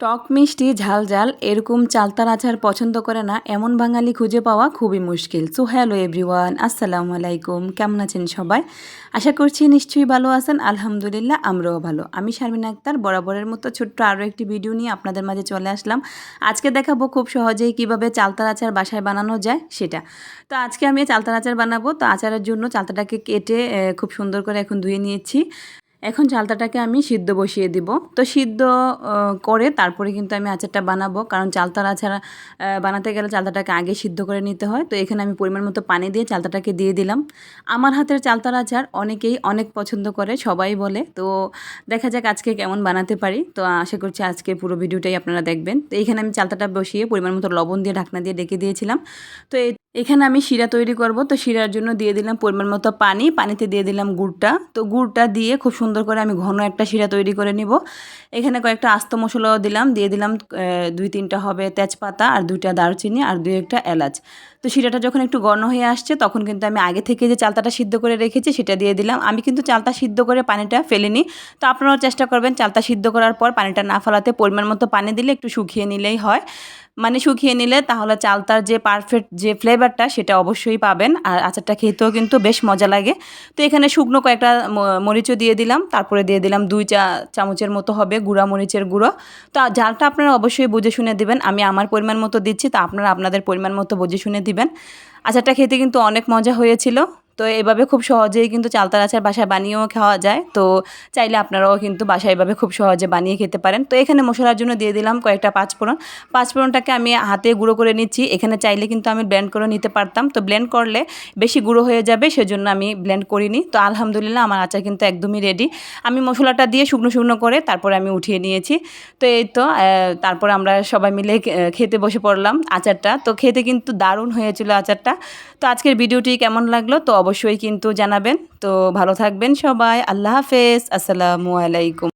টক মিষ্টি ঝাল ঝাল এরকম চালতার আচার পছন্দ করে না এমন বাঙালি খুঁজে পাওয়া খুবই মুশকিল। সো হ্যালো এভরিওয়ান, আসসালামু আলাইকুম। কেমন আছেন সবাই? আশা করছি নিশ্চয়ই ভালো আছেন। আলহামদুলিল্লাহ আমরাও ভালো। আমি শারমিন আক্তার বরাবরের মতো ছোট্ট আরও একটি ভিডিও নিয়ে আপনাদের মাঝে চলে আসলাম। আজকে দেখাবো খুব সহজেই কিভাবে চালতার আচার বাসায় বানানো যায় সেটা। তো আজকে আমি চালতার আচার বানাবো। তো আচারের জন্য চালতাটাকে কেটে খুব সুন্দর করে এখন ধুয়ে নিয়েছি। এখন চালতাটাকে আমি সিদ্ধ বসিয়ে দিব। তো সিদ্ধ করে তারপরে কিন্তু আমি আচারটা বানাবো, কারণ চালতার আচার বানাতে গেলে চালতাটাকে আগে সিদ্ধ করে নিতে হয়। তো এখানে আমি পরিমাণ মতো পানি দিয়ে চালতাটাকে দিয়ে দিলাম। আমার হাতের চালতার আচার অনেকেই অনেক পছন্দ করে, সবাই বলে। তো দেখা যাক আজকে কেমন বানাতে পারি। তো আশা করছি আজকে পুরো ভিডিওটাই আপনারা দেখবেন। তো এখানে আমি চালতাটা বসিয়ে পরিমাণ মতো লবণ দিয়ে ঢাকনা দিয়ে ডেকে দিয়েছিলাম। তো এখানে আমি শিরা তৈরি করব। তো শিরার জন্য দিয়ে দিলাম পরিমাণ মতো পানি, পানিতে দিয়ে দিলাম গুড়টা। তো গুড়টা দিয়ে খুব সুন্দর করে আমি ঘন একটা শিরা তৈরি করে নিব। এখানে কয়েকটা আস্ত মশলাও দিলাম, দিয়ে দিলাম 2-3টা হবে তেজপাতা, আর 2টা দারচিনি, আর 2-1টা এলাচ। তো শিরাটা যখন একটু ঘন হয়ে আসছে তখন কিন্তু আমি আগে থেকে যে চালতাটা সিদ্ধ করে রেখেছি সেটা দিয়ে দিলাম। আমি কিন্তু চালতা সিদ্ধ করে পানিটা ফেলিনি। তো আপনারাও চেষ্টা করবেন চালতা সিদ্ধ করার পর পানিটা না ফেলাতে, পরিমাণ মতো পানি দিলে একটু শুকিয়ে নিলেই হয়। মানে শুকিয়ে নিলে তাহলে চালতার যে পারফেক্ট যে ফ্লেভারটা সেটা অবশ্যই পাবেন, আর আচারটা খেতেও কিন্তু বেশ মজা লাগে। তো এখানে শুকনো কয়েকটা মরিচও দিয়ে দিলাম, তারপরে দিয়ে দিলাম 2 চা চামচের মতো হবে গুঁড়া মরিচের গুঁড়ো। তো ঝালটা আপনারা অবশ্যই বুঝে শুনে দিবেন। আমি আমার পরিমাণ মতো দিচ্ছি, তো আপনারা আপনাদের পরিমাণ মতো বুঝে শুনে দিবেন। আচারটা খেতে কিন্তু অনেক মজা হয়েছিল। তো এভাবে খুব সহজেই কিন্তু চালতার আচার বাসায় বানিয়েও খাওয়া যায়। তো চাইলে আপনারাও কিন্তু বাসায় এভাবে খুব সহজে বানিয়ে খেতে পারেন। তো এখানে মশলার জন্য দিয়ে দিলাম কয়েকটা পাঁচফোড়ন। পাঁচফোড়নটাকে আমি হাতে গুঁড়ো করে নিচ্ছি। এখানে চাইলে কিন্তু আমি ব্লেন্ড করে নিতে পারতাম। তো ব্লেন্ড করলে বেশি গুঁড়ো হয়ে যাবে, সেজন্য আমি ব্লেন্ড করিনি। তো আলহামদুলিল্লাহ আমার আচার কিন্তু একদমই রেডি। আমি মশলাটা দিয়ে শুকনো শুকনো করে তারপরে আমি উঠিয়ে নিয়েছি। তো এই তো তারপর আমরা সবাই মিলে খেতে বসে পড়লাম আচারটা। তো খেতে কিন্তু দারুণ হয়েছিল আচারটা। তো আজকের ভিডিওটি কেমন লাগলো তো অবশ্যই কিন্তু জানাবেন। তো ভালো থাকবেন সবাই। আল্লাহ হাফেজ, আসসালামু আলাইকুম।